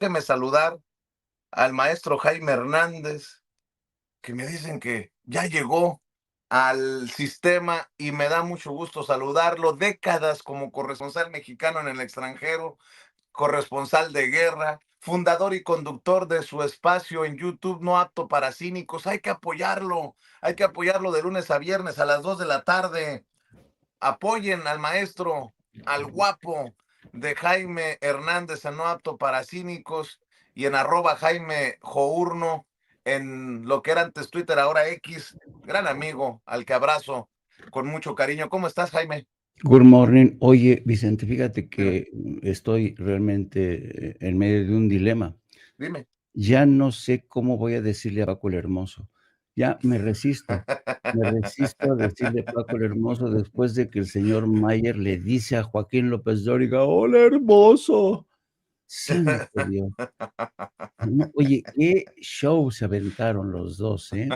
Déjeme saludar al maestro Jaime Hernández, que me dicen que ya llegó al sistema y me da mucho gusto saludarlo. Décadas como corresponsal mexicano en el extranjero, corresponsal de guerra, fundador y conductor de su espacio en YouTube No Apto para Cínicos. Hay que apoyarlo de lunes a viernes a las 2 de la tarde. Apoyen al maestro, al guapo de Jaime Hernández en No Apto para Cínicos y en @Jaime Journo en lo que era antes Twitter, ahora X. Gran amigo, al que abrazo con mucho cariño. ¿Cómo estás, Jaime? Good morning. Oye, Vicente, fíjate Dime, que estoy realmente en medio de un dilema. dime. Ya no sé cómo voy a decirle a Paco el Hermoso. Ya me resisto a decirle Paco el Hermoso después de que el señor Mayer le dice a Joaquín López Dóriga, hola hermoso. Santo Dios. No, oye, qué show se aventaron los dos, ¿eh?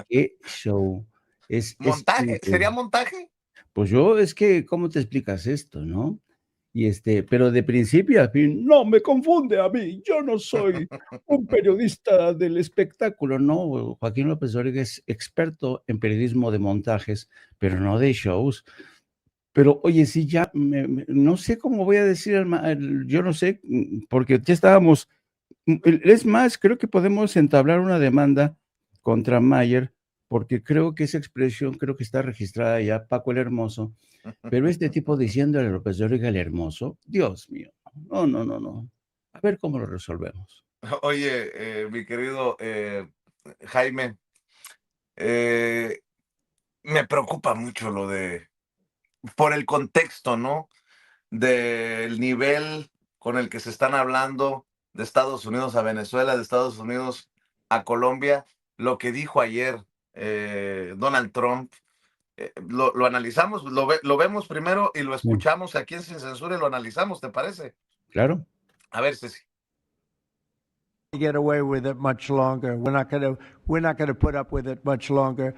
Qué show. Es ¿Montaje? ¿Sería increíble. montaje? Pues yo, es que, ¿cómo te explicas esto, no? Y pero de principio a fin, no me confunde a mí, yo no soy un periodista del espectáculo, no, Joaquín López Dóriga es experto en periodismo de montajes, pero no de shows. Pero oye, sí, ya no sé cómo voy a decir yo no sé, porque ya estábamos, es más, creo que podemos entablar una demanda contra Mayer, porque creo que esa expresión creo que está registrada ya, Paco el Hermoso, pero este tipo diciéndole a López Dóriga el Hermoso, Dios mío, no, no, no, no. A ver cómo lo resolvemos. Oye, mi querido Jaime, eh, me preocupa mucho por el contexto, ¿no? Del nivel con el que se están hablando de Estados Unidos a Venezuela, de Estados Unidos a Colombia, lo que dijo ayer Donald Trump. Lo analizamos, lo vemos primero y lo Sí, escuchamos aquí en Sin Censura y lo analizamos, ¿te parece? claro. A ver, Ceci. Get away with it much longer. We're not going to put up with it much longer.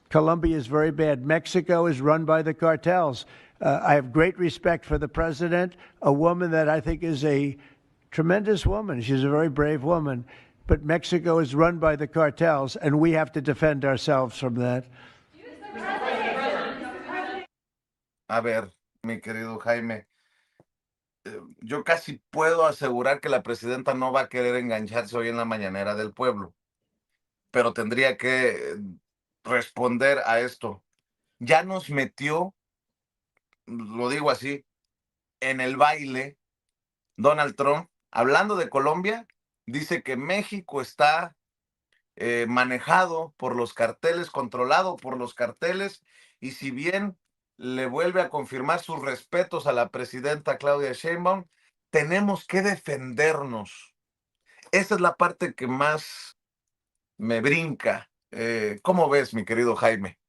Colombia is very bad. Mexico is run by the cartels. I have great respect for the president, a woman that I think is a tremendous woman. She's a very brave woman. But Mexico is run by the cartels, and we have to defend ourselves from that. A ver, mi querido Jaime, yo casi puedo asegurar que la presidenta no va a querer engancharse hoy en la mañanera del pueblo, pero tendría que responder a esto. Ya nos metió, lo digo así, en el baile Donald Trump. Hablando de Colombia, dice que México está manejado por los carteles, controlado por los carteles, y si bien le vuelve a confirmar sus respetos a la presidenta Claudia Sheinbaum, tenemos que defendernos. Esa es la parte que más me brinca. ¿Cómo ves, mi querido Jaime?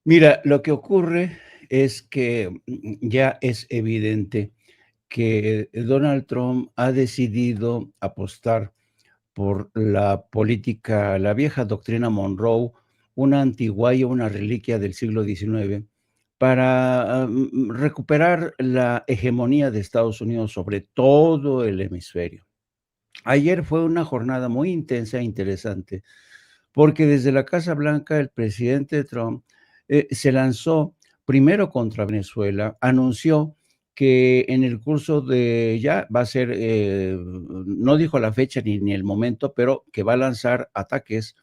Mira, lo que ocurre es que ya es evidente que Donald Trump ha decidido apostar por la política, la vieja doctrina Monroe, una antiguaya, una reliquia del siglo XIX, para recuperar la hegemonía de Estados Unidos sobre todo el hemisferio. Ayer fue una jornada muy intensa e interesante, porque desde la Casa Blanca el presidente Trump se lanzó primero contra Venezuela, anunció que en el curso de ya va a ser, no dijo la fecha ni el momento, pero que va a lanzar ataques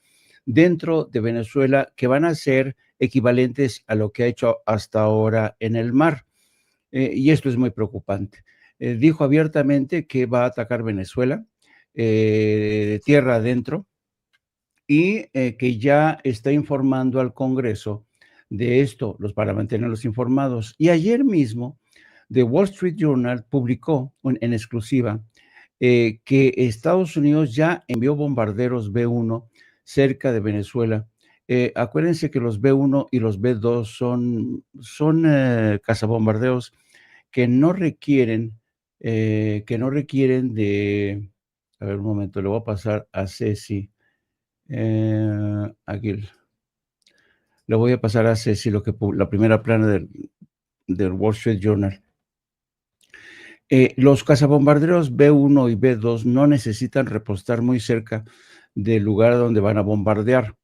dentro de Venezuela que van a ser equivalentes a lo que ha hecho hasta ahora en el mar. Y esto es muy preocupante. Dijo abiertamente que va a atacar Venezuela, tierra adentro, y que ya está informando al Congreso de esto, para mantenerlos informados. Y ayer mismo, The Wall Street Journal publicó en exclusiva que Estados Unidos ya envió bombarderos B-1 cerca de Venezuela. Acuérdense que los B-1 y los B-2 son cazabombarderos que no requieren de, a ver un momento, le voy a pasar a Ceci, aquí le voy a pasar a Ceci la primera plana del Wall Street Journal. Los cazabombarderos B-1 y B-2 no necesitan repostar muy cerca del lugar donde van a bombardear,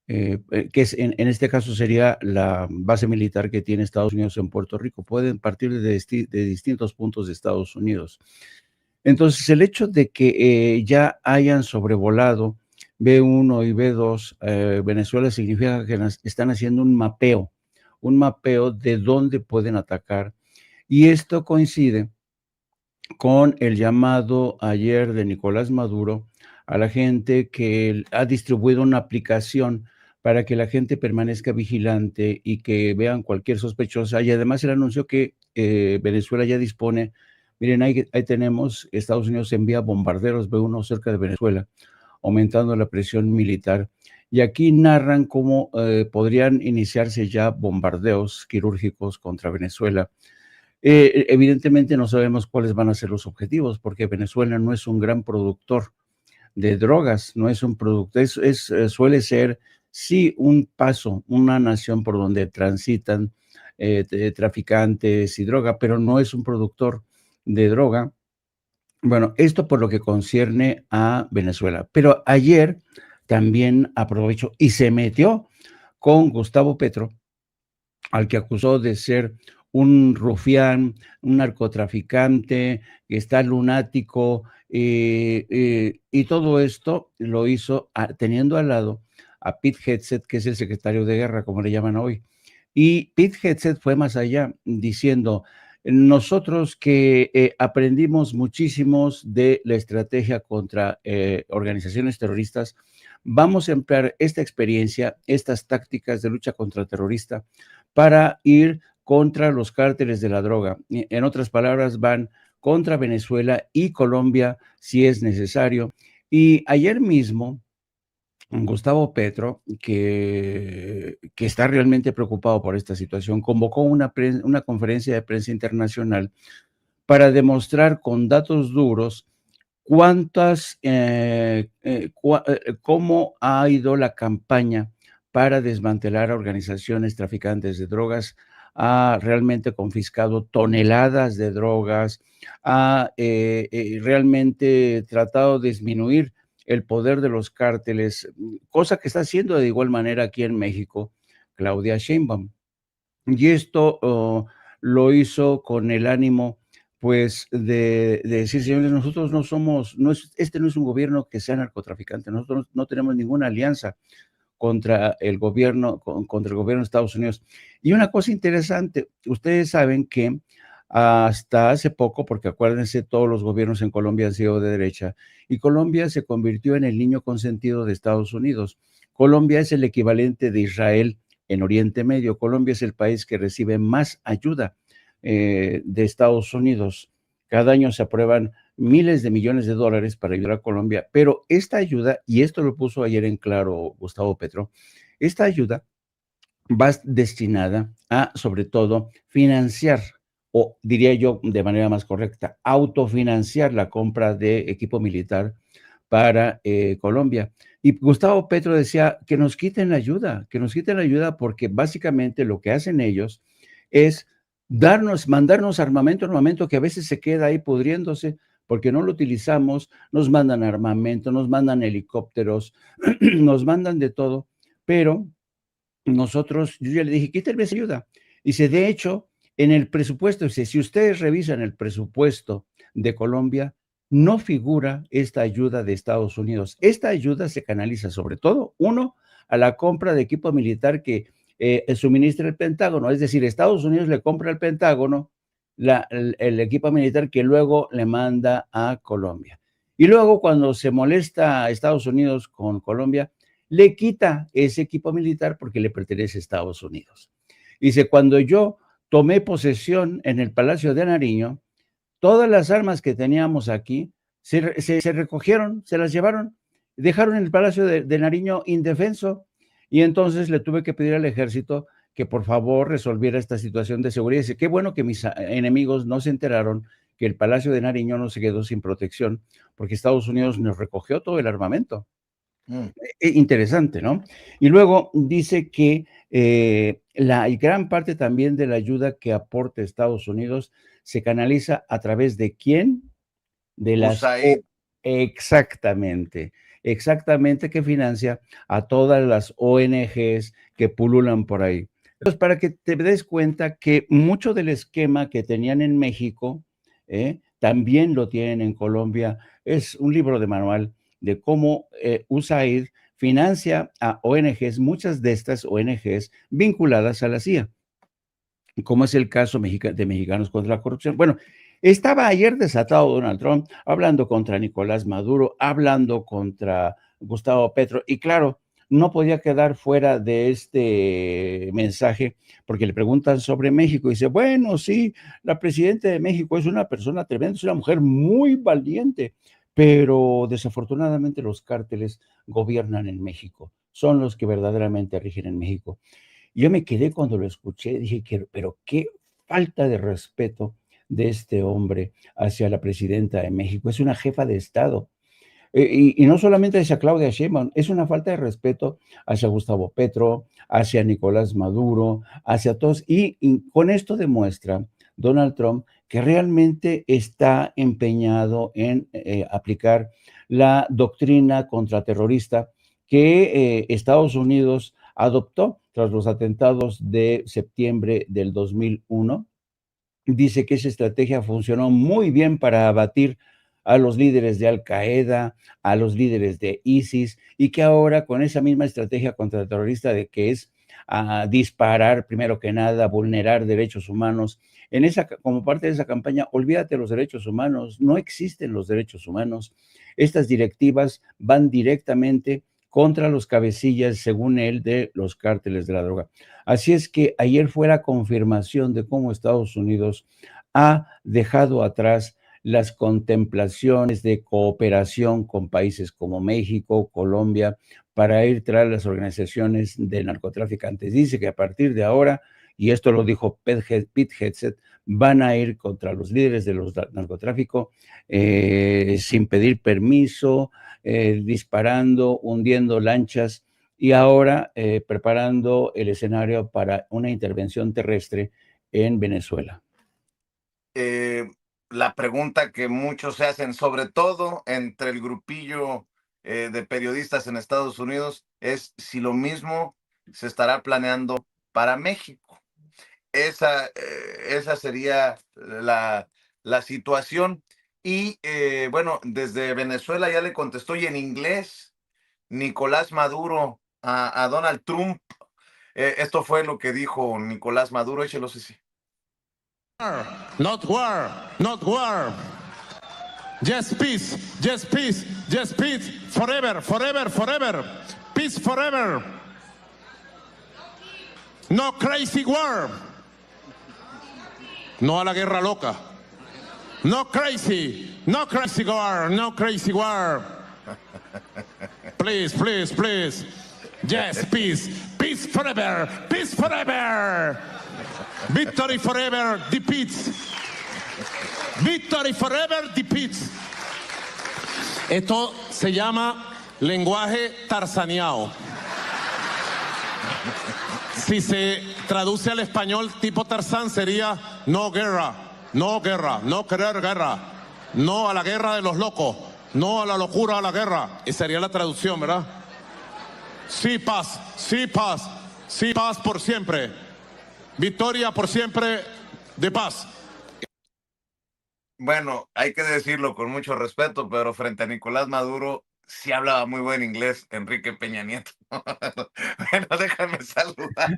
que es en este caso sería la base militar que tiene Estados Unidos en Puerto Rico. Pueden partir de distintos puntos de Estados Unidos. Entonces, el hecho de que ya hayan sobrevolado B-1 y B-2 Venezuela significa que están haciendo un mapeo de dónde pueden atacar. Y esto coincide con el llamado ayer de Nicolás Maduro a la gente que ha distribuido una aplicación para que la gente permanezca vigilante y que vean cualquier sospechosa. Y además él anunció que Venezuela ya dispone, miren, ahí tenemos, Estados Unidos envía bombarderos B-1 cerca de Venezuela, aumentando la presión militar. Y aquí narran cómo podrían iniciarse ya bombardeos quirúrgicos contra Venezuela. Evidentemente no sabemos cuáles van a ser los objetivos, porque Venezuela no es un gran productor de drogas, no es un producto, suele ser, sí, un paso, una nación por donde transitan traficantes y droga, pero no es un productor de droga. Bueno, esto por lo que concierne a Venezuela. Pero ayer también aprovechó y se metió con Gustavo Petro, al que acusó de ser un rufián, un narcotraficante, que está lunático, y todo esto lo hizo teniendo al lado a Pete Hegseth, que es el secretario de guerra, como le llaman hoy. Y Pete Hegseth fue más allá, diciendo, nosotros que aprendimos muchísimos de la estrategia contra organizaciones terroristas, vamos a emplear esta experiencia, estas tácticas de lucha contra terrorista para ir contra los cárteles de la droga. En otras palabras, van contra Venezuela y Colombia si es necesario. Y ayer mismo, Gustavo Petro, que está realmente preocupado por esta situación, convocó una conferencia de prensa internacional para demostrar con datos duros cómo ha ido la campaña para desmantelar a organizaciones traficantes de drogas, ha realmente confiscado toneladas de drogas, ha realmente tratado de disminuir el poder de los cárteles, cosa que está haciendo de igual manera aquí en México Claudia Sheinbaum. Y esto lo hizo con el ánimo, pues, de decir, señores, nosotros no somos, este no es un gobierno que sea narcotraficante, nosotros no tenemos ninguna alianza contra el gobierno, contra el gobierno de Estados Unidos. Y una cosa interesante, ustedes saben que hasta hace poco, porque acuérdense, todos los gobiernos en Colombia han sido de derecha, y Colombia se convirtió en el niño consentido de Estados Unidos. Colombia es el equivalente de Israel en Oriente Medio. Colombia es el país que recibe más ayuda de Estados Unidos. Cada año se aprueban miles de millones de dólares para ayudar a Colombia, pero esta ayuda, y esto lo puso ayer en claro Gustavo Petro, esta ayuda va destinada a, sobre todo, financiar, o diría yo de manera más correcta, autofinanciar la compra de equipo militar para Colombia. Y Gustavo Petro decía que nos quiten la ayuda, porque básicamente lo que hacen ellos es mandarnos armamento que a veces se queda ahí pudriéndose porque no lo utilizamos, nos mandan armamento, nos mandan helicópteros, nos mandan de todo, pero nosotros, yo ya le dije, quítenme esa ayuda. Dice, de hecho, en el presupuesto, dice, si ustedes revisan el presupuesto de Colombia, no figura esta ayuda de Estados Unidos. Esta ayuda se canaliza sobre todo, uno, a la compra de equipo militar que suministra el Pentágono. Es decir, Estados Unidos le compra al Pentágono el equipo militar que luego le manda a Colombia. Y luego, cuando se molesta a Estados Unidos con Colombia, le quita ese equipo militar porque le pertenece a Estados Unidos. Dice, cuando yo tomé posesión en el Palacio de Nariño, todas las armas que teníamos aquí se recogieron, se las llevaron, dejaron el Palacio de Nariño indefenso, y entonces le tuve que pedir al ejército que por favor resolviera esta situación de seguridad. Dice, qué bueno que mis enemigos no se enteraron que el Palacio de Nariño no se quedó sin protección, porque Estados Unidos nos recogió todo el armamento. Interesante, ¿no? Y luego dice que la gran parte también de la ayuda que aporta Estados Unidos se canaliza a través de ¿quién? De las USAID. exactamente, exactamente, que financia a todas las ONGs que pululan por ahí. Entonces, para que te des cuenta que mucho del esquema que tenían en México, también lo tienen en Colombia. Es un libro de manual de cómo USAID financia a ONGs, muchas de estas ONGs vinculadas a la CIA, como es el caso de Mexicanos contra la Corrupción. Bueno, estaba ayer desatado Donald Trump hablando contra Nicolás Maduro, hablando contra Gustavo Petro, y claro, no podía quedar fuera de este mensaje porque le preguntan sobre México y dice, bueno, sí, la presidenta de México es una persona tremenda, es una mujer muy valiente, pero desafortunadamente los cárteles gobiernan en México, son los que verdaderamente rigen en México. Yo me quedé cuando lo escuché, dije, pero qué falta de respeto de este hombre hacia la presidenta de México. Es una jefa de Estado. Y no solamente hacia Claudia Sheinbaum, es una falta de respeto hacia Gustavo Petro, hacia Nicolás Maduro, hacia todos. Y con esto demuestra Donald Trump que realmente está empeñado en aplicar la doctrina contraterrorista que Estados Unidos adoptó tras los atentados de septiembre del 2001. Dice que esa estrategia funcionó muy bien para abatir a los líderes de Al Qaeda, a los líderes de ISIS, y que ahora con esa misma estrategia contraterrorista de que es disparar primero que nada, vulnerar derechos humanos, como parte de esa campaña, olvídate de los derechos humanos, no existen los derechos humanos. Estas directivas van directamente contra los cabecillas, según él, de los cárteles de la droga. Así es que ayer fue la confirmación de cómo Estados Unidos ha dejado atrás las contemplaciones de cooperación con países como México, Colombia, para ir tras las organizaciones de narcotraficantes. Dice que a partir de ahora, y esto lo dijo Pete Hegseth, van a ir contra los líderes de los narcotráfico sin pedir permiso, disparando, hundiendo lanchas y ahora preparando el escenario para una intervención terrestre en Venezuela. La pregunta que muchos se hacen, sobre todo entre el grupillo de periodistas en Estados Unidos, es si lo mismo se estará planeando para México. Esa sería la situación. Y bueno, desde Venezuela ya le contestó, y en inglés, Nicolás Maduro a Donald Trump. Esto fue lo que dijo Nicolás Maduro. Échelo, sí. Not war, not war. Just peace, just peace, just peace. Forever, forever, forever. Peace forever. No crazy war. No a la guerra loca. No crazy war, no crazy war. Please, please, please. Yes, peace. Peace forever, peace forever. Victory forever defeats. Victory forever defeats. Esto se llama lenguaje tarzaneado. Si se traduce al español tipo Tarzán sería no guerra, no guerra, no querer guerra, no a la guerra de los locos, no a la locura a la guerra. Esa sería la traducción, ¿verdad? Sí paz, sí paz, sí paz por siempre. Victoria por siempre de paz. Bueno, hay que decirlo con mucho respeto, pero frente a Nicolás Maduro sí hablaba muy buen inglés Enrique Peña Nieto. Bueno, déjame saludar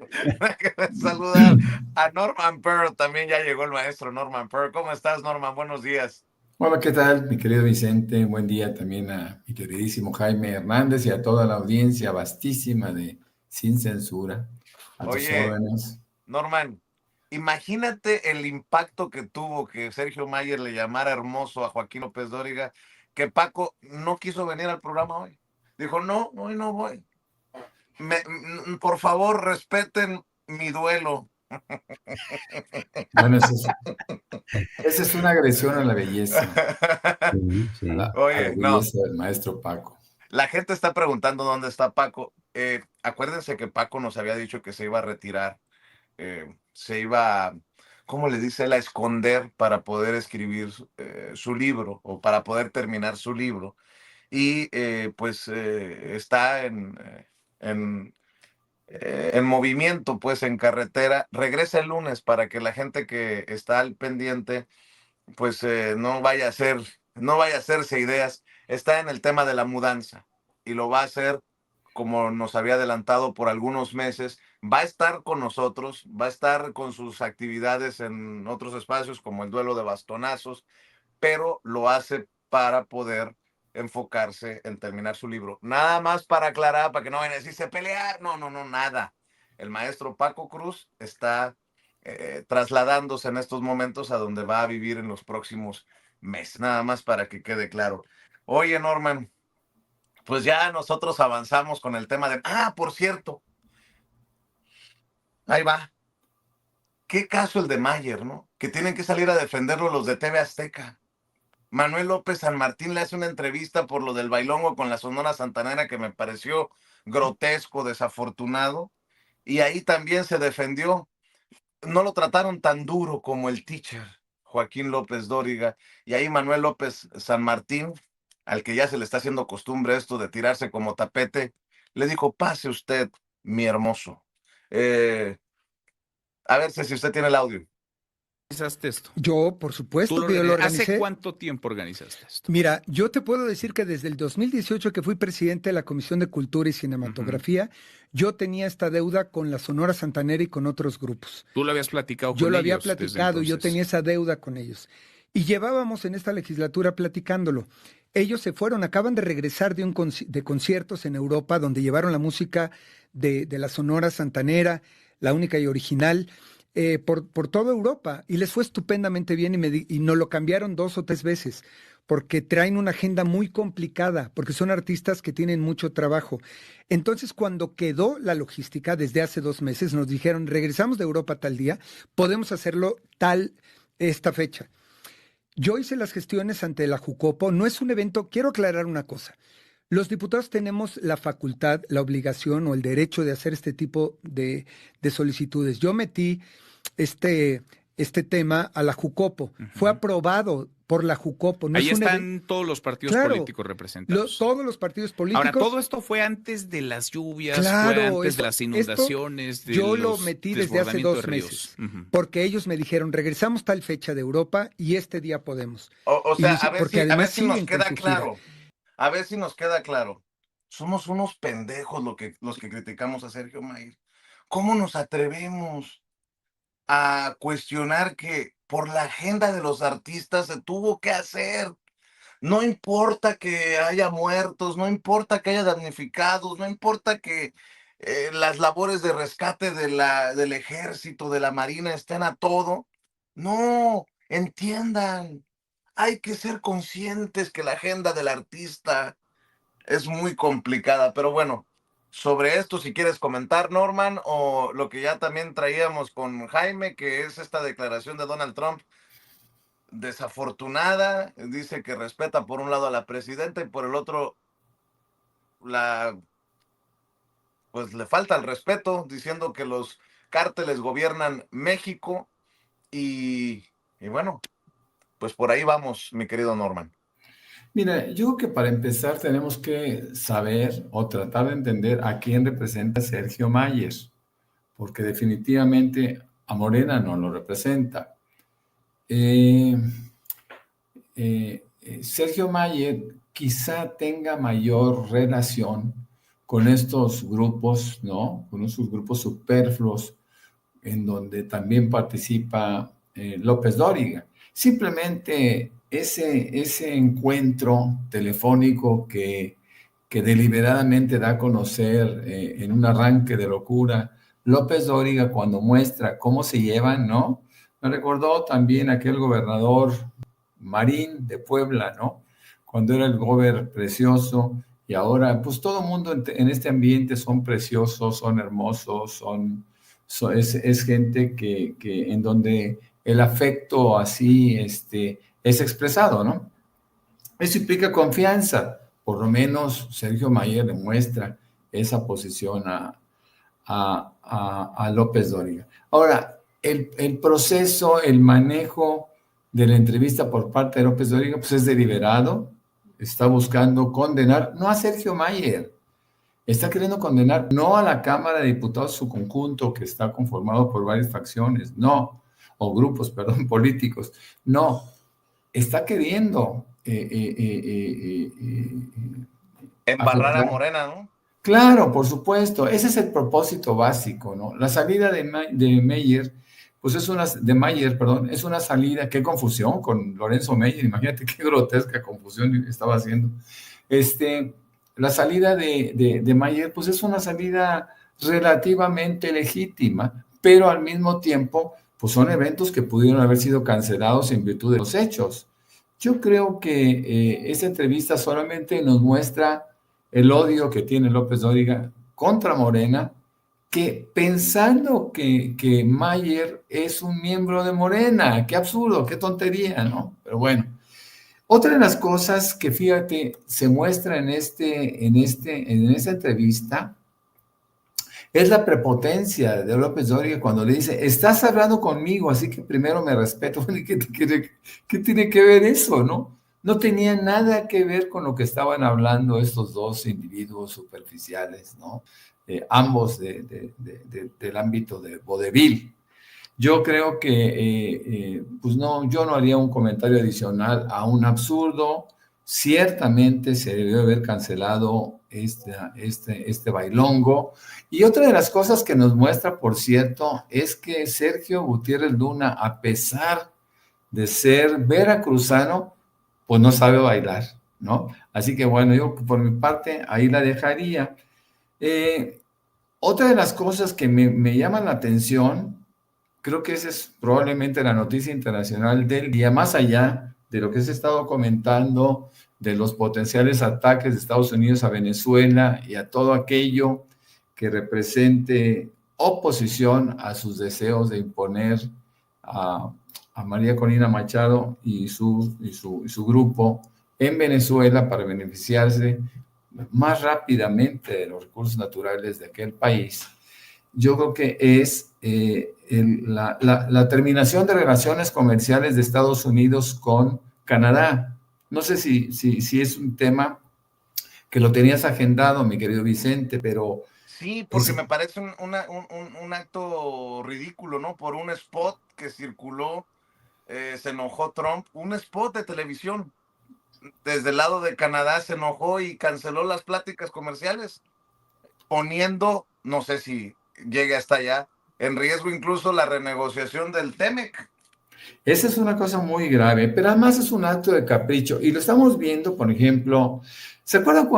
a Norman Pearl. También ya llegó el maestro Norman Pearl. ¿Cómo estás, Norman? Buenos días. Hola, ¿qué tal, mi querido Vicente? Buen día también a mi queridísimo Jaime Hernández y a toda la audiencia vastísima de Sin Censura. A tus órdenes. Norman, imagínate el impacto que tuvo que Sergio Mayer le llamara hermoso a Joaquín López Dóriga, que Paco no quiso venir al programa hoy. Dijo, no, hoy no voy. Por favor, respeten mi duelo. Bueno, esa es una agresión a la belleza. Sí. A la belleza del maestro Paco. La gente está preguntando dónde está Paco. Acuérdense que Paco nos había dicho que se iba a retirar, se iba, ¿cómo le dice él? A esconder para poder escribir su libro o para poder terminar su libro. Y pues está en, en movimiento, pues en carretera. Regresa el lunes para que la gente que está al pendiente pues no vaya a hacerse ideas. Está en el tema de la mudanza y lo va a hacer como nos había adelantado por algunos meses. Va a estar con nosotros, va a estar con sus actividades en otros espacios como el duelo de bastonazos, pero lo hace para poder enfocarse en terminar su libro. Nada más para aclarar, para que no vayan a decirse pelear. No, no, no, nada. El maestro Paco Cruz está trasladándose en estos momentos a donde va a vivir en los próximos meses. Nada más para que quede claro. Oye, Norman, pues ya nosotros avanzamos con el tema de... Ah, por cierto, ahí va. ¿Qué caso el de Mayer, no? Que tienen que salir a defenderlo los de TV Azteca. Manuel López San Martín le hace una entrevista por lo del bailongo con la Sonora Santanera que me pareció grotesco, desafortunado, y ahí también se defendió. No lo trataron tan duro como el teacher Joaquín López Dóriga, y ahí Manuel López San Martín, al que ya se le está haciendo costumbre esto de tirarse como tapete, le dijo: pase usted, mi hermoso. A ver si usted tiene el audio. ¿Organizaste esto? Yo, por supuesto que yo lo organicé. ¿Hace cuánto tiempo organizaste esto? Mira, yo te puedo decir que desde el 2018 que fui presidente de la Comisión de Cultura y Cinematografía, yo tenía esta deuda con la Sonora Santanera y con otros grupos. ¿Tú lo habías platicado con ellos? Yo lo había platicado, yo tenía esa deuda con ellos. Y llevábamos en esta legislatura platicándolo. Ellos se fueron, acaban de regresar de conciertos en Europa, donde llevaron la música de la Sonora Santanera, la única y original, por toda Europa, y les fue estupendamente bien, y nos lo cambiaron 2 o 3 veces, porque traen una agenda muy complicada, porque son artistas que tienen mucho trabajo. Entonces, cuando quedó la logística, desde hace 2 meses, nos dijeron: regresamos de Europa tal día, podemos hacerlo esta fecha. Yo hice las gestiones ante la Jucopo. No es un evento, quiero aclarar una cosa. Los diputados tenemos la facultad, la obligación o el derecho de hacer este tipo de solicitudes. Yo metí este tema a la Jucopo. Fue aprobado por la Jucopo. No ahí están todos los partidos políticos representados. Todos los partidos políticos. Ahora, todo esto fue antes de las lluvias, fue antes de las inundaciones. Yo lo metí desde hace 2 meses, porque ellos me dijeron: regresamos tal fecha de Europa y este día podemos. O sea, a ver si nos queda claro. A ver si nos queda claro. Somos unos pendejos los que criticamos a Sergio Mayer. ¿Cómo nos atrevemos a cuestionar que por la agenda de los artistas se tuvo que hacer? No importa que haya muertos, no importa que haya damnificados, no importa que las labores de rescate del ejército, de la marina estén a todo. No, entiendan. Hay que ser conscientes que la agenda del artista es muy complicada, pero bueno, sobre esto, si quieres comentar, Norman, o lo que ya también traíamos con Jaime, que es esta declaración de Donald Trump desafortunada. Dice que respeta por un lado a la presidenta y por el otro pues le falta el respeto, diciendo que los cárteles gobiernan México y bueno, pues por ahí vamos, mi querido Norman. Mira, yo creo que para empezar tenemos que saber o tratar de entender a quién representa Sergio Mayer, porque definitivamente a Morena no lo representa. Sergio Mayer quizá tenga mayor relación con estos grupos, ¿no? Con esos grupos superfluos en donde también participa López Dóriga. Simplemente ese encuentro telefónico que deliberadamente da a conocer en un arranque de locura López Dóriga cuando muestra cómo se llevan, ¿no? Me recordó también aquel gobernador Marín de Puebla, ¿no? Cuando era el gober precioso, y ahora pues todo el mundo en este ambiente son preciosos, son hermosos, es gente que en donde el afecto así es expresado, ¿no? Eso implica confianza, por lo menos Sergio Mayer demuestra esa posición a López Dóriga. Ahora, el proceso, el manejo de la entrevista por parte de López Dóriga, pues es deliberado, está buscando condenar, no a Sergio Mayer, está queriendo condenar no a la Cámara de Diputados, su conjunto, que está conformado por varias facciones, no, o grupos, perdón, políticos, no, está queriendo Embarrar a afectar. Morena, ¿no? Claro, por supuesto, ese es el propósito básico, ¿no? La salida de Mayer, pues de Mayer, perdón, es una salida, qué confusión con Lorenzo Meyer, imagínate qué grotesca confusión estaba haciendo. La salida de Mayer, pues es una salida relativamente legítima, pero al mismo tiempo, pues son eventos que pudieron haber sido cancelados en virtud de los hechos. Yo creo que esta entrevista solamente nos muestra el odio que tiene López Dóriga contra Morena, que pensando que Mayer es un miembro de Morena, qué absurdo, qué tontería, ¿no? Pero bueno, otra de las cosas que, fíjate, se muestra en esta entrevista es la prepotencia de López Dóriga cuando le dice, estás hablando conmigo, así que primero me respeto. ¿Qué tiene que ver eso, no? No tenía nada que ver con lo que estaban hablando estos dos individuos superficiales, ¿no? Ambos del ámbito de vodevil. Yo creo que, pues no, yo no haría un comentario adicional a un absurdo. Ciertamente se debió haber cancelado este bailongo. Y otra de las cosas que nos muestra, por cierto, es que Sergio Gutiérrez Luna, a pesar de ser veracruzano, pues no sabe bailar, ¿no? Así que bueno, yo por mi parte ahí la dejaría. Otra de las cosas que me llaman la atención, creo que esa es probablemente la noticia internacional del día, más allá de lo que se ha estado comentando de los potenciales ataques de Estados Unidos a Venezuela y a todo aquello que represente oposición a sus deseos de imponer a María Corina Machado y su grupo en Venezuela para beneficiarse más rápidamente de los recursos naturales de aquel país. Yo creo que es la terminación de relaciones comerciales de Estados Unidos con Canadá. No sé si es un tema que lo tenías agendado, mi querido Vicente, pero... Sí, porque me parece un acto ridículo, ¿no? Por un spot que circuló, se enojó Trump, un spot de televisión. Desde el lado de Canadá se enojó y canceló las pláticas comerciales, poniendo, no sé si llegue hasta allá, en riesgo incluso la renegociación del TEMEC. Esa es una cosa muy grave, pero además es un acto de capricho. Y lo estamos viendo, por ejemplo, ¿se acuerdan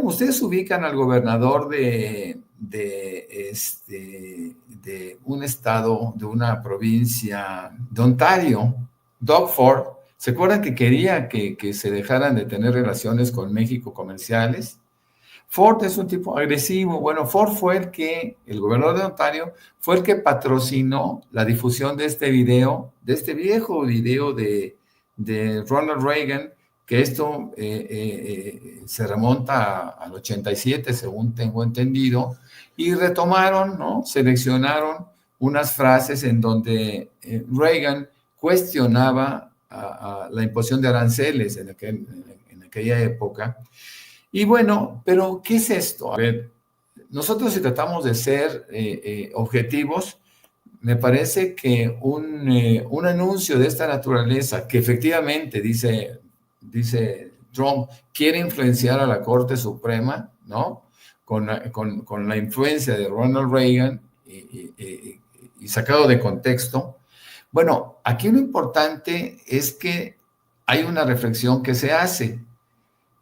ustedes ubican al gobernador de un estado, de una provincia de Ontario, Doug Ford? ¿Se acuerdan que quería que se dejaran de tener relaciones con México comerciales? Ford es un tipo agresivo. Bueno, Ford fue el gobernador de Ontario, fue el que patrocinó la difusión de este video, de este viejo video de Ronald Reagan, que esto se remonta al 87, según tengo entendido, y retomaron, ¿no? Seleccionaron unas frases en donde Reagan cuestionaba a la imposición de aranceles en aquella época. Y bueno, pero ¿qué es esto? A ver, nosotros si tratamos de ser objetivos, me parece que un anuncio de esta naturaleza, que efectivamente, dice Trump, quiere influenciar a la Corte Suprema, ¿no? Con la influencia de Ronald Reagan y sacado de contexto. Bueno, aquí lo importante es que hay una reflexión que se hace.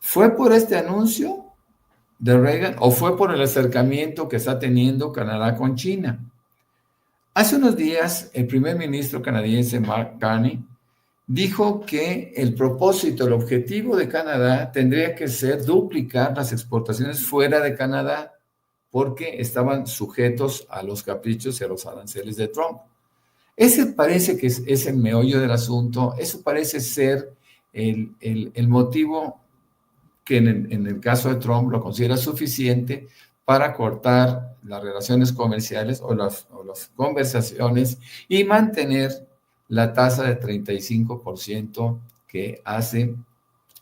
¿Fue por este anuncio de Reagan o fue por el acercamiento que está teniendo Canadá con China? Hace unos días, el primer ministro canadiense Mark Carney dijo que el propósito, el objetivo de Canadá tendría que ser duplicar las exportaciones fuera de Canadá porque estaban sujetos a los caprichos y a los aranceles de Trump. Ese parece que es el meollo del asunto, eso parece ser el motivo que en el caso de Trump lo considera suficiente para cortar las relaciones comerciales o las conversaciones y mantener la tasa de 35% que hace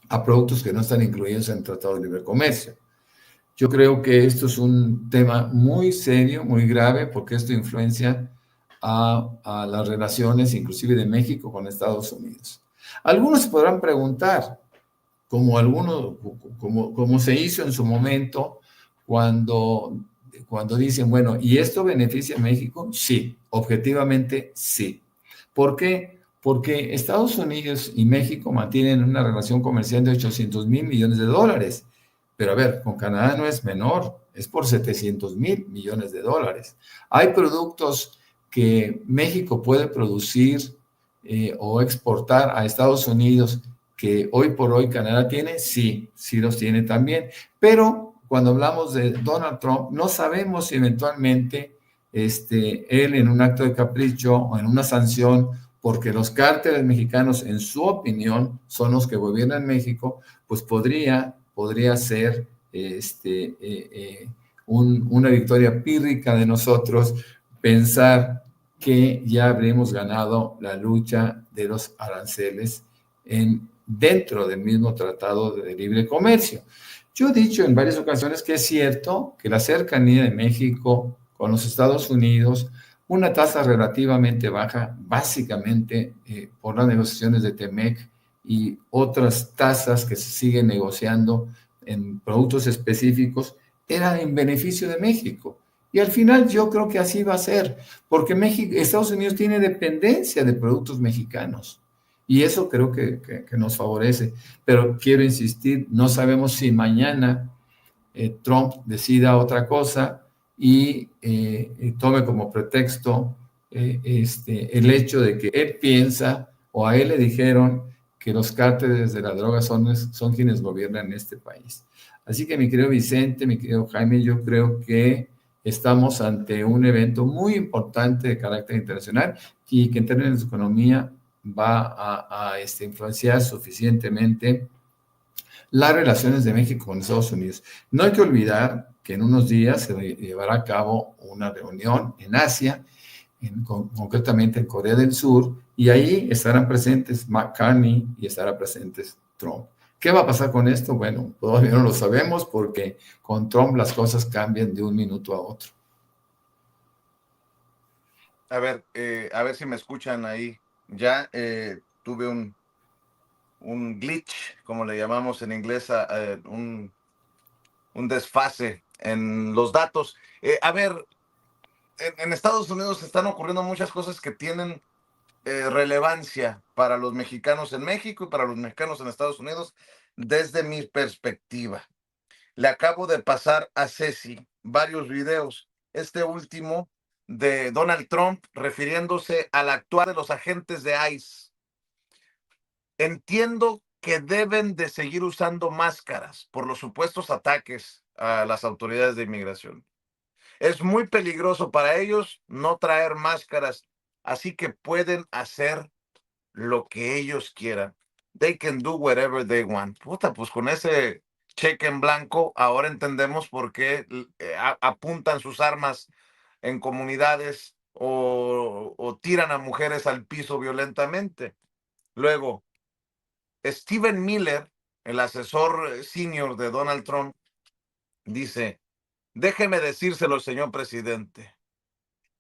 a productos que no están incluidos en el Tratado de Libre Comercio. Yo creo que esto es un tema muy serio, muy grave, porque esto influencia a las relaciones, inclusive de México con Estados Unidos. Algunos podrán preguntar, como se hizo en su momento, cuando dicen, bueno, ¿y esto beneficia a México? Sí, objetivamente sí. ¿Por qué? Porque Estados Unidos y México mantienen una relación comercial de 800,000 millones de dólares. Pero a ver, con Canadá no es menor, es por 700,000 millones de dólares. Hay productos que México puede producir o exportar a Estados Unidos que hoy por hoy Canadá tiene, sí, sí los tiene también. Pero cuando hablamos de Donald Trump, no sabemos si eventualmente él en un acto de capricho o en una sanción, porque los cárteles mexicanos, en su opinión, son los que gobiernan México, pues podría ser una victoria pírrica de nosotros pensar que ya habremos ganado la lucha de los aranceles dentro del mismo Tratado de Libre Comercio. Yo he dicho en varias ocasiones que es cierto que la cercanía de México con los Estados Unidos, una tasa relativamente baja, básicamente por las negociaciones de TEMEC y otras tasas que se siguen negociando en productos específicos, era en beneficio de México. Y al final yo creo que así va a ser, porque Estados Unidos tiene dependencia de productos mexicanos. Y eso creo que nos favorece. Pero quiero insistir, no sabemos si mañana Trump decida otra cosa y tome como pretexto el hecho de que él piensa o a él le dijeron que los cárteles de la droga son quienes gobiernan este país. Así que mi querido Vicente, mi querido Jaime, yo creo que estamos ante un evento muy importante de carácter internacional y que en términos de economía va a influenciar suficientemente las relaciones de México con Estados Unidos. No hay que olvidar que en unos días se llevará a cabo una reunión en Asia, concretamente en Corea del Sur, y ahí estarán presentes McCartney y estará presentes Trump. ¿Qué va a pasar con esto? Bueno, todavía no lo sabemos porque con Trump las cosas cambian de un minuto a otro. A ver si me escuchan ahí. Ya tuve un glitch, como le llamamos en inglés, un desfase en los datos. A ver, en Estados Unidos están ocurriendo muchas cosas que tienen relevancia para los mexicanos en México y para los mexicanos en Estados Unidos desde mi perspectiva. Le acabo de pasar a Ceci varios videos. Este último de Donald Trump refiriéndose al actuar de los agentes de ICE. Entiendo que deben de seguir usando máscaras por los supuestos ataques a las autoridades de inmigración. Es muy peligroso para ellos no traer máscaras, así que pueden hacer lo que ellos quieran. They can do whatever they want. Puta, pues con ese cheque en blanco, ahora entendemos por qué apuntan sus armas en comunidades o tiran a mujeres al piso violentamente. Luego, Stephen Miller, el asesor senior de Donald Trump, dice, déjeme decírselo, señor presidente,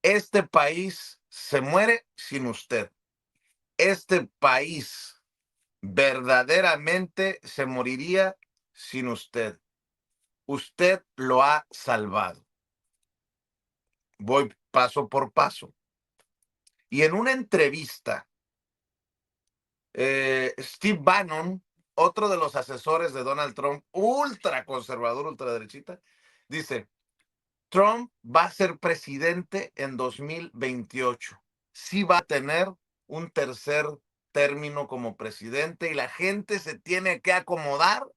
este país se muere sin usted. Este país verdaderamente se moriría sin usted. Usted lo ha salvado. Voy paso por paso. Y en una entrevista, Steve Bannon, otro de los asesores de Donald Trump, ultra conservador, ultraderechita, dice, Trump va a ser presidente en 2028. Sí va a tener un tercer término como presidente y la gente se tiene que acomodar,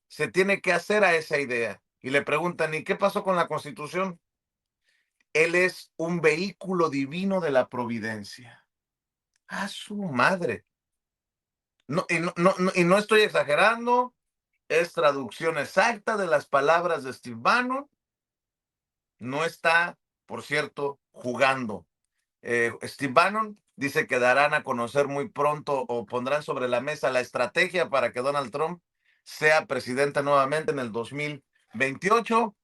se tiene que hacer a esa idea. Y le preguntan, ¿y qué pasó con la Constitución? Él es un vehículo divino de la providencia. ¡A su madre! No, y no estoy exagerando, es traducción exacta de las palabras de Steve Bannon. No está, por cierto, jugando. Steve Bannon dice que darán a conocer muy pronto o pondrán sobre la mesa la estrategia para que Donald Trump sea presidente nuevamente en el 2028.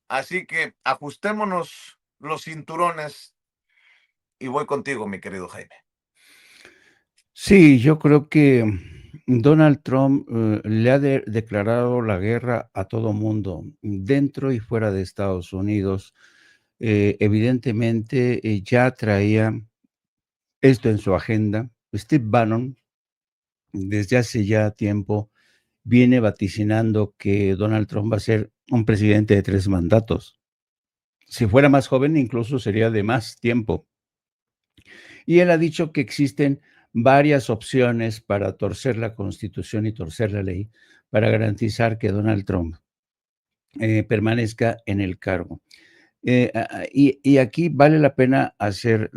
Así que ajustémonos los cinturones y voy contigo, mi querido Jaime. Sí, yo creo que Donald Trump le ha declarado la guerra a todo mundo, dentro y fuera de Estados Unidos. Evidentemente ya traía esto en su agenda. Steve Bannon, desde hace ya tiempo, viene vaticinando que Donald Trump va a ser un presidente de 3 mandatos. Si fuera más joven, incluso sería de más tiempo. Y él ha dicho que existen varias opciones para torcer la Constitución y torcer la ley para garantizar que Donald Trump permanezca en el cargo. Y aquí vale la pena hacer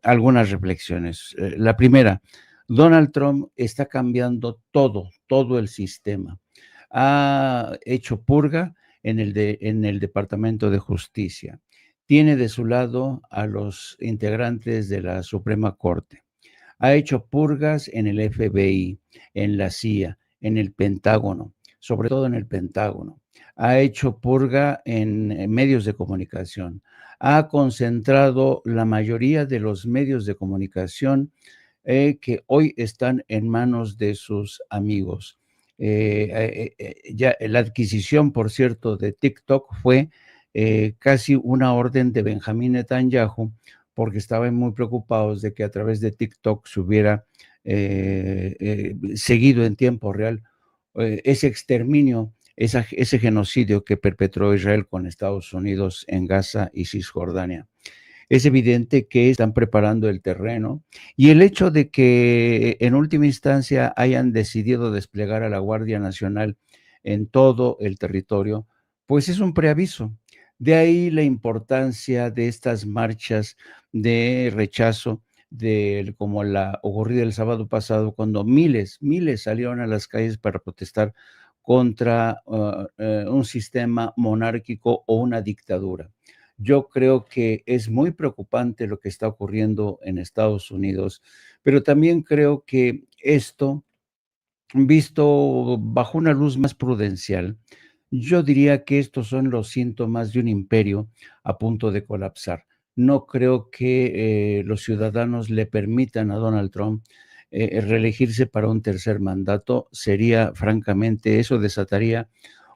algunas reflexiones. La primera, Donald Trump está cambiando todo el sistema. Ha hecho purga en el Departamento de Justicia. Tiene de su lado a los integrantes de la Suprema Corte. Ha hecho purgas en el FBI, en la CIA, en el Pentágono, sobre todo en el Pentágono. Ha hecho purga en medios de comunicación. Ha concentrado la mayoría de los medios de comunicación que hoy están en manos de sus amigos. Ya la adquisición, por cierto, de TikTok fue casi una orden de Benjamín Netanyahu, porque estaban muy preocupados de que a través de TikTok se hubiera seguido en tiempo real ese exterminio, ese genocidio que perpetró Israel con Estados Unidos en Gaza y Cisjordania. Es evidente que están preparando el terreno y el hecho de que en última instancia hayan decidido desplegar a la Guardia Nacional en todo el territorio, pues es un preaviso. De ahí la importancia de estas marchas de rechazo, como la ocurrida el sábado pasado, cuando miles salieron a las calles para protestar contra un sistema monárquico o una dictadura. Yo creo que es muy preocupante lo que está ocurriendo en Estados Unidos, pero también creo que esto, visto bajo una luz más prudencial, yo diría que estos son los síntomas de un imperio a punto de colapsar. No creo que los ciudadanos le permitan a Donald Trump reelegirse para un tercer mandato. Sería, francamente, eso desataría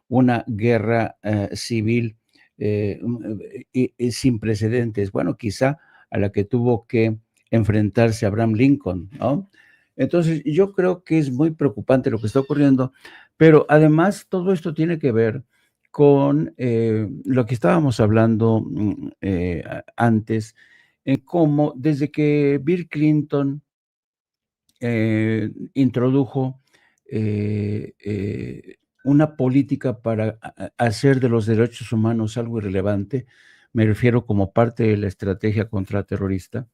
una guerra civil sin precedentes. Bueno, quizá a la que tuvo que enfrentarse Abraham Lincoln, ¿no? Entonces, yo creo que es muy preocupante lo que está ocurriendo, pero además todo esto tiene que ver con lo que estábamos hablando antes, en cómo desde que Bill Clinton introdujo una política para hacer de los derechos humanos algo irrelevante, me refiero como parte de la estrategia contraterrorista.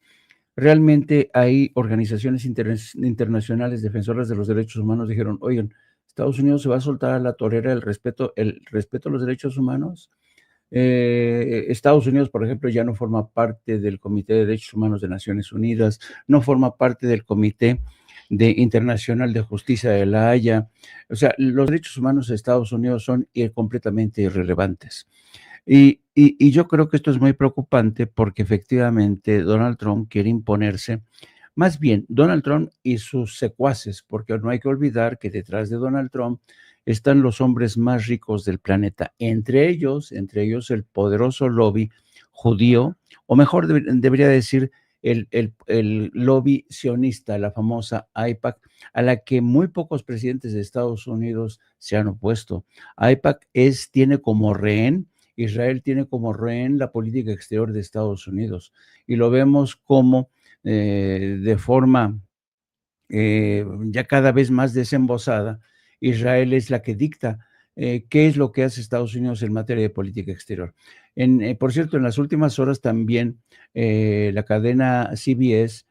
Realmente hay organizaciones internacionales defensoras de los derechos humanos dijeron, oigan, Estados Unidos se va a soltar a la torera el respeto a los derechos humanos. Estados Unidos, por ejemplo, ya no forma parte del Comité de Derechos Humanos de Naciones Unidas, no forma parte del Comité Internacional de Justicia de La Haya. O sea, los derechos humanos de Estados Unidos son completamente irrelevantes. Y yo creo que esto es muy preocupante porque efectivamente Donald Trump quiere imponerse, más bien Donald Trump y sus secuaces, porque no hay que olvidar que detrás de Donald Trump están los hombres más ricos del planeta, entre ellos el poderoso lobby judío, o mejor debería decir el lobby sionista, la famosa AIPAC, a la que muy pocos presidentes de Estados Unidos se han opuesto. AIPAC tiene como rehén, Israel tiene como rehén la política exterior de Estados Unidos, y lo vemos como de forma ya cada vez más desembosada, Israel es la que dicta qué es lo que hace Estados Unidos en materia de política exterior. Por cierto, en las últimas horas también la cadena CBS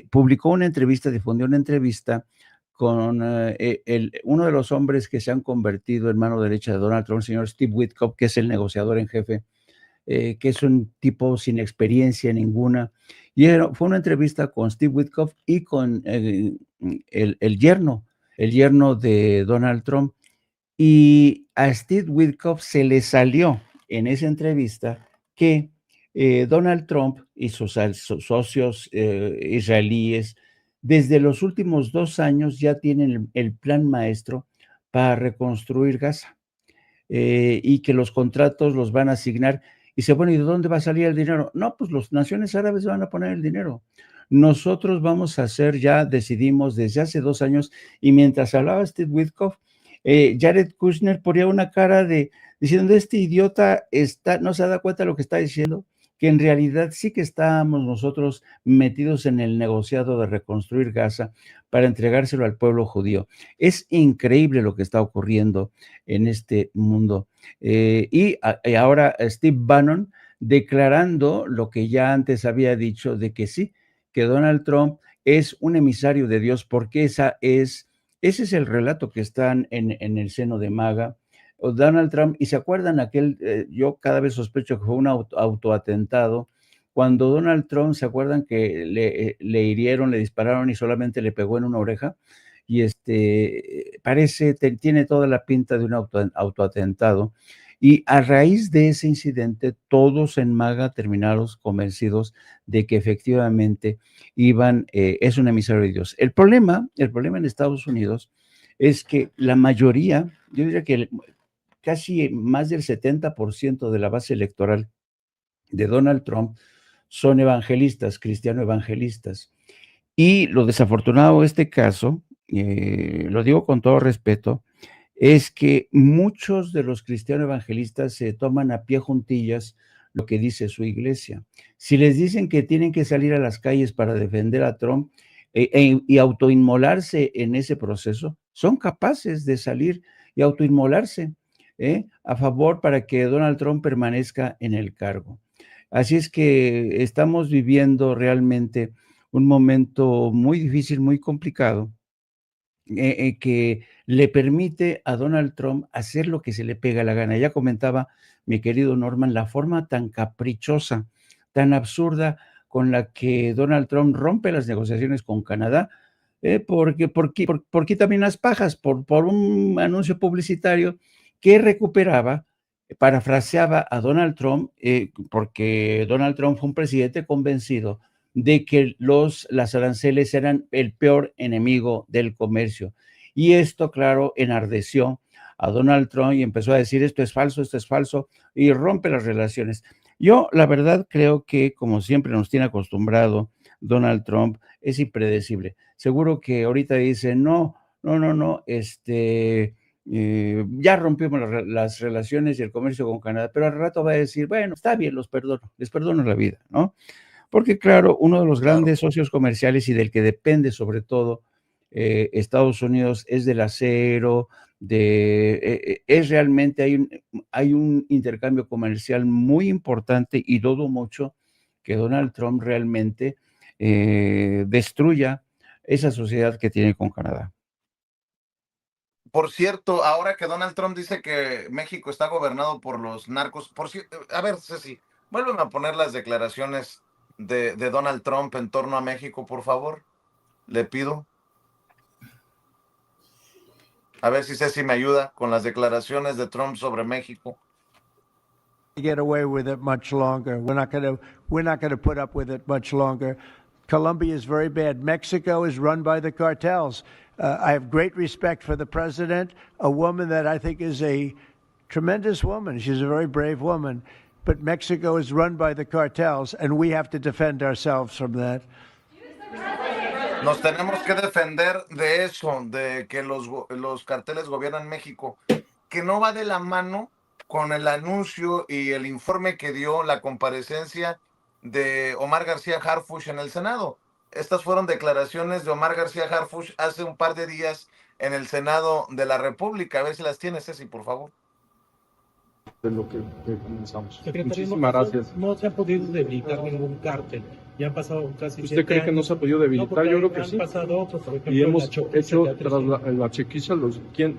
publicó una entrevista, difundió una entrevista con uno de los hombres que se han convertido en mano derecha de Donald Trump, el señor Steve Witkoff, que es el negociador en jefe, que es un tipo sin experiencia ninguna. Y fue una entrevista con Steve Witkoff y con el yerno de Donald Trump. Y a Steve Witkoff se le salió en esa entrevista que Donald Trump y sus socios israelíes desde los últimos 2 años ya tienen el plan maestro para reconstruir Gaza, y que los contratos los van a asignar. Y dice, bueno, ¿y de dónde va a salir el dinero? No, pues las naciones árabes van a poner el dinero. Nosotros vamos a hacer, ya decidimos desde hace 2 años, y mientras hablaba Steve Witkoff, Jared Kushner ponía una cara diciendo, este idiota no se da cuenta de lo que está diciendo, que en realidad sí que estábamos nosotros metidos en el negociado de reconstruir Gaza para entregárselo al pueblo judío. Es increíble lo que está ocurriendo en este mundo. Y ahora Steve Bannon declarando lo que ya antes había dicho, de que sí, que Donald Trump es un emisario de Dios, porque ese es el relato que están en el seno de MAGA. O Donald Trump, y se acuerdan yo cada vez sospecho que fue un autoatentado, cuando Donald Trump, ¿se acuerdan que le hirieron, le dispararon y solamente le pegó en una oreja? Y tiene toda la pinta de un autoatentado. Y a raíz de ese incidente, todos en MAGA terminaron convencidos de que efectivamente es un emisario de Dios. El problema en Estados Unidos es que la mayoría, yo diría que casi más del 70% de la base electoral de Donald Trump son evangelistas, cristiano evangelistas. Y lo desafortunado de este caso, lo digo con todo respeto, es que muchos de los cristianos evangelistas se toman a pie juntillas lo que dice su iglesia. Si les dicen que tienen que salir a las calles para defender a Trump y autoinmolarse en ese proceso, son capaces de salir y autoinmolarse a favor para que Donald Trump permanezca en el cargo. Así es que estamos viviendo realmente un momento muy difícil, muy complicado, que le permite a Donald Trump hacer lo que se le pega la gana. Ya comentaba mi querido Norman la forma tan caprichosa, tan absurda con la que Donald Trump rompe las negociaciones con Canadá, por quítame unas pajas, por un anuncio publicitario que recuperaba, parafraseaba a Donald Trump, porque Donald Trump fue un presidente convencido de que las aranceles eran el peor enemigo del comercio. Y esto, claro, enardeció a Donald Trump y empezó a decir, esto es falso, y rompe las relaciones. Yo, la verdad, creo que, como siempre nos tiene acostumbrado Donald Trump, es impredecible. Seguro que ahorita dice, no, ya rompimos las relaciones y el comercio con Canadá, pero al rato va a decir, bueno, está bien, les perdono la vida, ¿no? Porque, claro, uno de los grandes socios comerciales y del que depende sobre todo Estados Unidos es del acero, es realmente, hay un intercambio comercial muy importante y dudo mucho que Donald Trump realmente destruya esa sociedad que tiene con Canadá. Por cierto, ahora que Donald Trump dice que México está gobernado por los narcos, a ver, Ceci, vuelven a poner las declaraciones de Donald Trump en torno a México, por favor. Le pido. A ver si Ceci me ayuda con las declaraciones de Trump sobre México. Get away with it much longer. We're not going to put up with it much longer. Colombia is very bad. Mexico is run by the cartels. I have great respect for the president, a woman that I think is a tremendous woman. She's a very brave woman. But Mexico is run by the cartels, and we have to defend ourselves from that. Nos tenemos que defender de eso, de que los carteles gobiernan México, que no va de la mano con el anuncio y el informe que dio la comparecencia de Omar García Harfuch en el Senado. Estas fueron declaraciones de Omar García Harfuch hace un par de días en el Senado de la República. A ver si las tienes, Ceci, por favor. de lo que comenzamos. Secretario, Muchísimas gracias. No se ha podido debilitar ningún cártel. Ya han pasado casi ¿Usted cree que no se ha podido debilitar? Yo creo que sí. Pasado otros, por ejemplo, Y hemos hecho, Teatro tras la chequiza,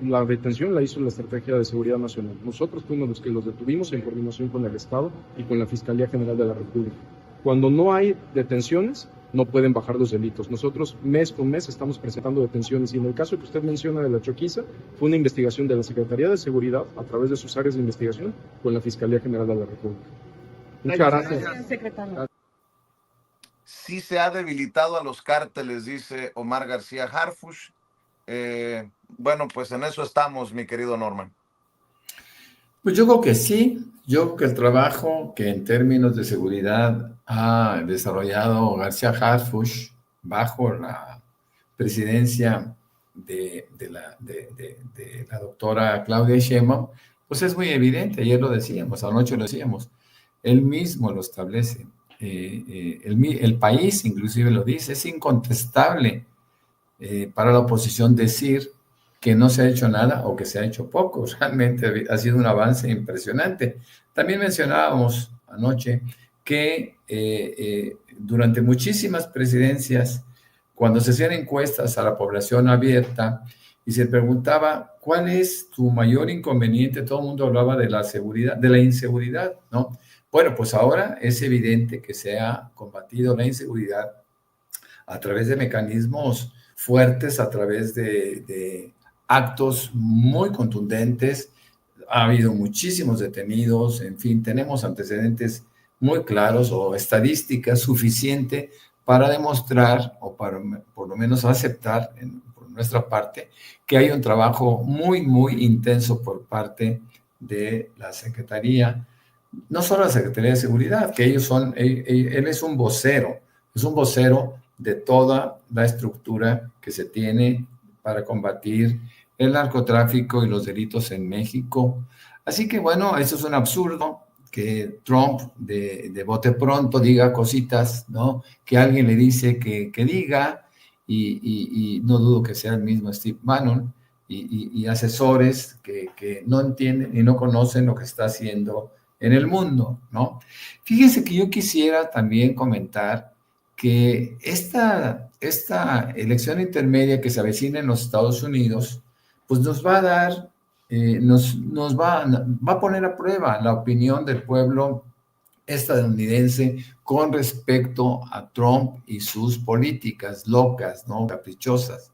la detención la hizo la Estrategia de Seguridad Nacional. Nosotros fuimos los que los detuvimos en coordinación con el Estado y con la Fiscalía General de la República. Cuando no hay detenciones, no pueden bajar los delitos. Nosotros mes con mes estamos presentando detenciones y en el caso que usted menciona de la choquiza, fue una investigación de la Secretaría de Seguridad a través de sus áreas de investigación con la Fiscalía General de la República. Muchas gracias. Secretario. Sí se ha debilitado a los cárteles, dice Omar García Harfuch. Bueno, pues en eso estamos, mi querido Norman. Pues yo creo que sí. Yo creo que el trabajo que en términos de seguridad ha desarrollado García Harfuch bajo la presidencia de la doctora Claudia Sheinbaum, pues es muy evidente. Ayer lo decíamos, anoche lo decíamos. Él mismo lo establece. El país inclusive lo dice. Es incontestable para la oposición decir que no se ha hecho nada o que se ha hecho poco. Realmente ha sido un avance impresionante. También mencionábamos anoche que durante muchísimas presidencias, cuando se hacían encuestas a la población abierta y se preguntaba cuál es tu mayor inconveniente, todo el mundo hablaba de la seguridad, de la inseguridad, ¿no? Bueno, pues ahora es evidente que se ha combatido la inseguridad a través de mecanismos fuertes, a través de actos muy contundentes. Ha habido muchísimos detenidos, en fin, tenemos antecedentes muy claros o estadísticas suficiente para demostrar o para por lo menos aceptar por nuestra parte que hay un trabajo muy, muy intenso por parte de la Secretaría, no solo la Secretaría de Seguridad, que ellos son, él es un vocero de toda la estructura que se tiene para combatir el narcotráfico y los delitos en México. Así que bueno, eso es un absurdo, que Trump de bote pronto diga cositas, ¿no? Que alguien le dice que diga, y no dudo que sea el mismo Steve Bannon, y asesores que no entienden y no conocen lo que está haciendo en el mundo, ¿no? Fíjense que yo quisiera también comentar que esta elección intermedia que se avecina en los Estados Unidos, pues nos va a dar, nos va a poner a prueba la opinión del pueblo estadounidense con respecto a Trump y sus políticas locas, ¿no? Caprichosas.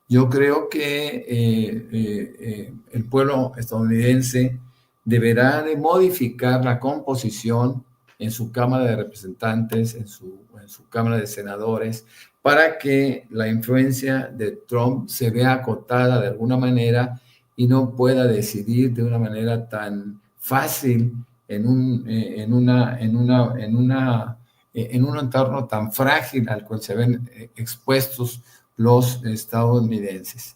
Yo creo que el pueblo estadounidense deberá de modificar la composición en su Cámara de Representantes, en su Cámara de Senadores, para que la influencia de Trump se vea acotada de alguna manera y no pueda decidir de una manera tan fácil en un entorno tan frágil al cual se ven expuestos los estadounidenses.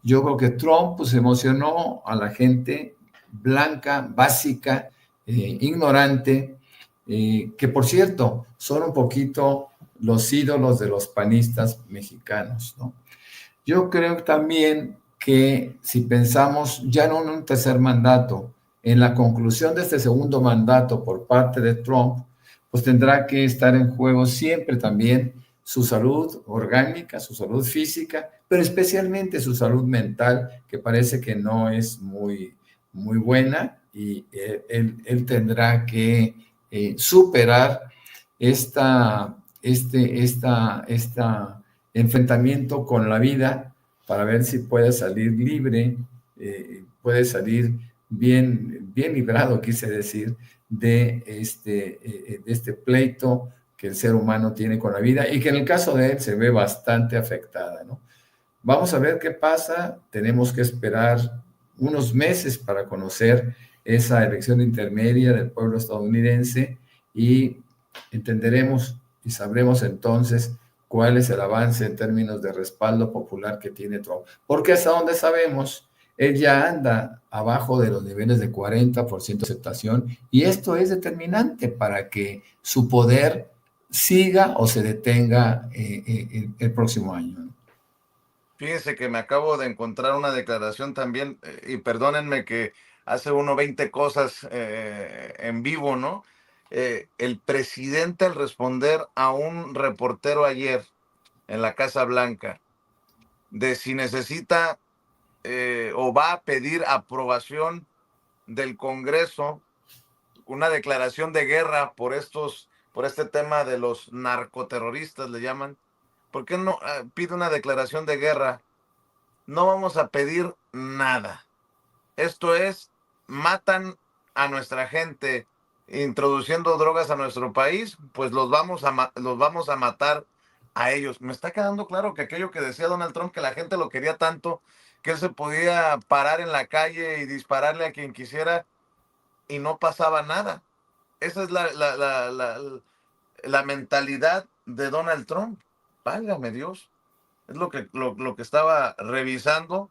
Yo creo que Trump pues emocionó a la gente blanca, básica, ignorante, que por cierto son un poquito los ídolos de los panistas mexicanos, ¿no? Yo creo también que si pensamos ya no en un tercer mandato, en la conclusión de este segundo mandato por parte de Trump, pues tendrá que estar en juego siempre también su salud orgánica, su salud física, pero especialmente su salud mental, que parece que no es muy buena, y él tendrá que superar este enfrentamiento con la vida para ver si puede salir libre, puede salir bien librado, quise decir, de este pleito que el ser humano tiene con la vida y que en el caso de él se ve bastante afectada, ¿no? Vamos a ver qué pasa. Tenemos que esperar unos meses para conocer esa elección intermedia del pueblo estadounidense y entenderemos y sabremos entonces cuál es el avance en términos de respaldo popular que tiene Trump. Porque hasta donde sabemos, él ya anda abajo de los niveles de 40% de aceptación y esto es determinante para que su poder siga o se detenga el próximo año, ¿no? Fíjense que me acabo de encontrar una declaración también, y perdónenme que hace uno 20 cosas en vivo, ¿no? El presidente, al responder a un reportero ayer en la Casa Blanca de si necesita o va a pedir aprobación del Congreso, una declaración de guerra por este tema de los narcoterroristas, le llaman. ¿Por qué no pide una declaración de guerra? No vamos a pedir nada. Esto es, matan a nuestra gente introduciendo drogas a nuestro país, pues los vamos a matar a ellos. Me está quedando claro que aquello que decía Donald Trump, que la gente lo quería tanto, que él se podía parar en la calle y dispararle a quien quisiera y no pasaba nada. Esa es la mentalidad de Donald Trump. Válgame Dios. Es lo que estaba revisando.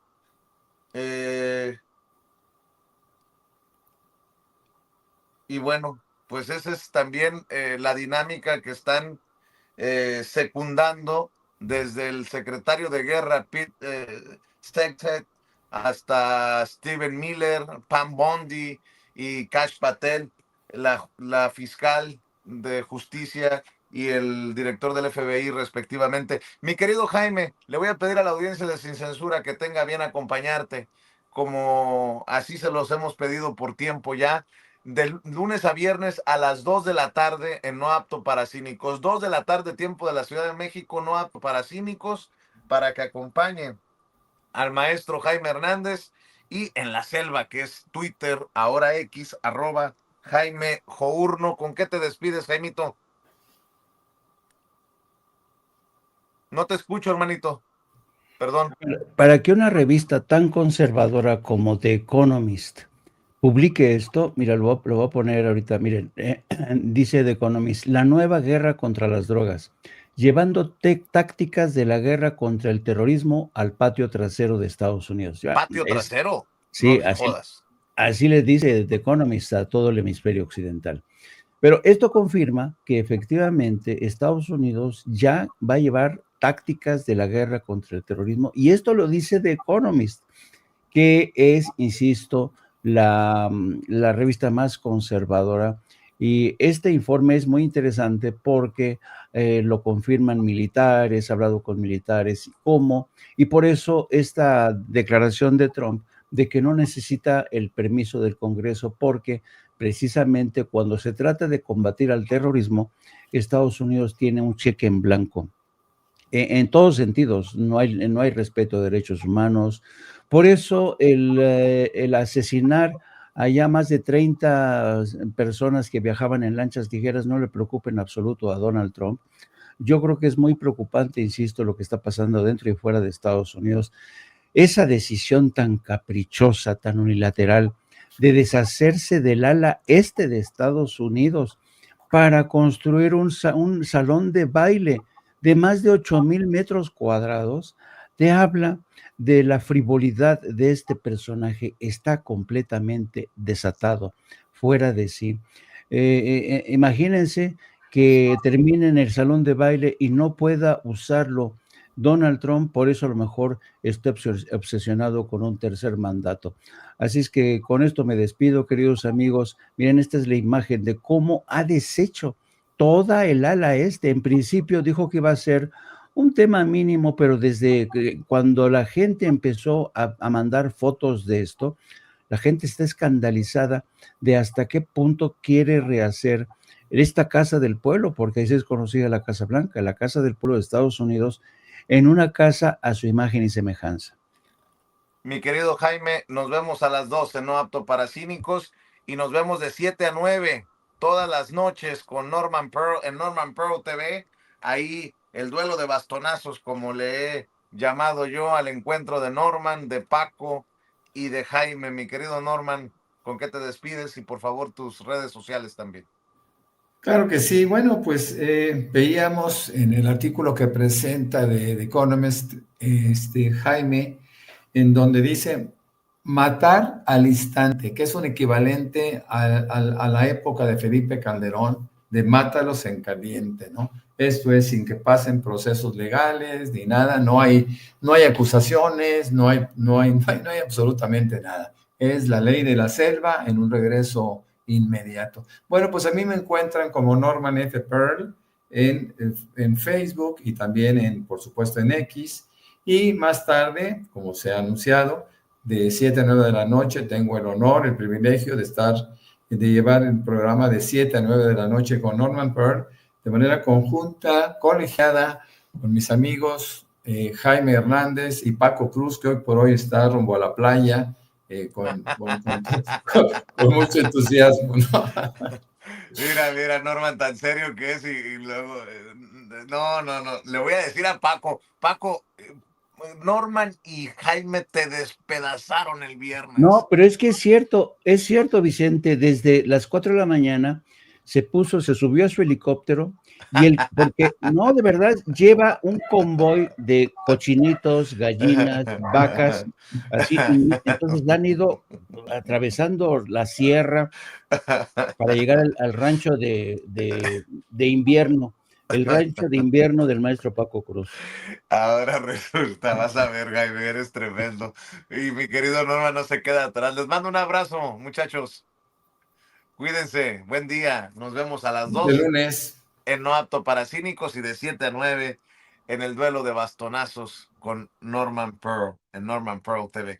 Y bueno, pues esa es también la dinámica que están secundando desde el secretario de guerra Pete Hegseth hasta Stephen Miller, Pam Bondi y Kash Patel, la fiscal de justicia y el director del FBI respectivamente. Mi querido Jaime, le voy a pedir a la audiencia de Sin Censura que tenga bien acompañarte, como así se los hemos pedido por tiempo ya, de lunes a viernes a las 2 de la tarde en No Apto para Cínicos. 2 de la tarde, tiempo de la Ciudad de México, No Apto para Cínicos, para que acompañen al maestro Jaime Hernández, y en la selva, que es Twitter, ahora X, @Jaime Journo. ¿Con qué te despides, Jaimito? No te escucho, hermanito. Perdón. Para que una revista tan conservadora como The Economist publique esto, mira, lo voy a poner ahorita, miren, dice The Economist: la nueva guerra contra las drogas, llevando tácticas de la guerra contra el terrorismo al patio trasero de Estados Unidos. Ya, ¿Patio trasero? Sí, no jodas. Así les dice The Economist a todo el hemisferio occidental. Pero esto confirma que efectivamente Estados Unidos ya va a llevar tácticas de la guerra contra el terrorismo, y esto lo dice The Economist, que es, insisto, la revista más conservadora, y este informe es muy interesante porque lo confirman militares, ha hablado con militares, y por eso esta declaración de Trump de que no necesita el permiso del Congreso, porque precisamente cuando se trata de combatir al terrorismo, Estados Unidos tiene un cheque en blanco. En todos sentidos, no hay respeto de derechos humanos. Por eso el asesinar a ya más de 30 personas que viajaban en lanchas ligeras no le preocupa en absoluto a Donald Trump. Yo creo que es muy preocupante, insisto, lo que está pasando dentro y fuera de Estados Unidos. Esa decisión tan caprichosa, tan unilateral, de deshacerse del ala este de Estados Unidos para construir un salón de baile de más de 8,000 metros cuadrados, te habla de la frivolidad de este personaje. Está completamente desatado, fuera de sí. Imagínense que termine en el salón de baile y no pueda usarlo Donald Trump. Por eso a lo mejor está obsesionado con un tercer mandato. Así es que con esto me despido, queridos amigos. Miren, esta es la imagen de cómo ha deshecho toda el ala este. En principio dijo que iba a ser un tema mínimo, pero desde cuando la gente empezó a mandar fotos de esto, la gente está escandalizada de hasta qué punto quiere rehacer esta Casa del Pueblo, porque así es conocida la Casa Blanca, la Casa del Pueblo de Estados Unidos, en una casa a su imagen y semejanza. Mi querido Jaime, nos vemos a las 12, No Apto para Cínicos, y nos vemos de 7 a 9 todas las noches con Norman Pearl en Norman Pearl TV. Ahí el duelo de bastonazos, como le he llamado yo al encuentro de Norman, de Paco y de Jaime. Mi querido Norman, ¿con qué te despides? Y por favor tus redes sociales también. Claro que sí. Bueno, pues veíamos en el artículo que presenta de The Economist, Jaime, en donde dice matar al instante, que es un equivalente a la época de Felipe Calderón, de mátalos en caliente, ¿no? Esto es sin que pasen procesos legales ni nada, no hay acusaciones, no hay absolutamente nada. es La Ley de la Selva, en un regreso inmediato. Bueno, pues a mí me encuentran como Norman F. Pearl en Facebook y también, por supuesto, en X. Y más tarde, como se ha anunciado, de 7 a 9 de la noche, tengo el honor, el privilegio de llevar el programa de 7 a 9 de la noche con Norman Pearl, de manera conjunta, colegiada, con mis amigos Jaime Hernández y Paco Cruz, que hoy por hoy está rumbo a la playa, con mucho entusiasmo, ¿no? Mira, Norman, tan serio que es y luego, no, le voy a decir a Paco, Norman y Jaime te despedazaron el viernes. No, pero es que es cierto, Vicente, desde las 4 de la mañana se subió a su helicóptero porque no, de verdad, lleva un convoy de cochinitos, gallinas, vacas, así, y entonces han ido atravesando la sierra para llegar al rancho de invierno, el rancho de invierno del maestro Paco Cruz. Ahora resulta, vas a ver, Jaime, eres tremendo. Y mi querido Norman no se queda atrás. Les mando un abrazo, muchachos. Cuídense, buen día. Nos vemos a las 2 de lunes en No Apto para Cínicos y de 7 a 9 en el duelo de bastonazos con Norman Pearl, en Norman Pearl TV.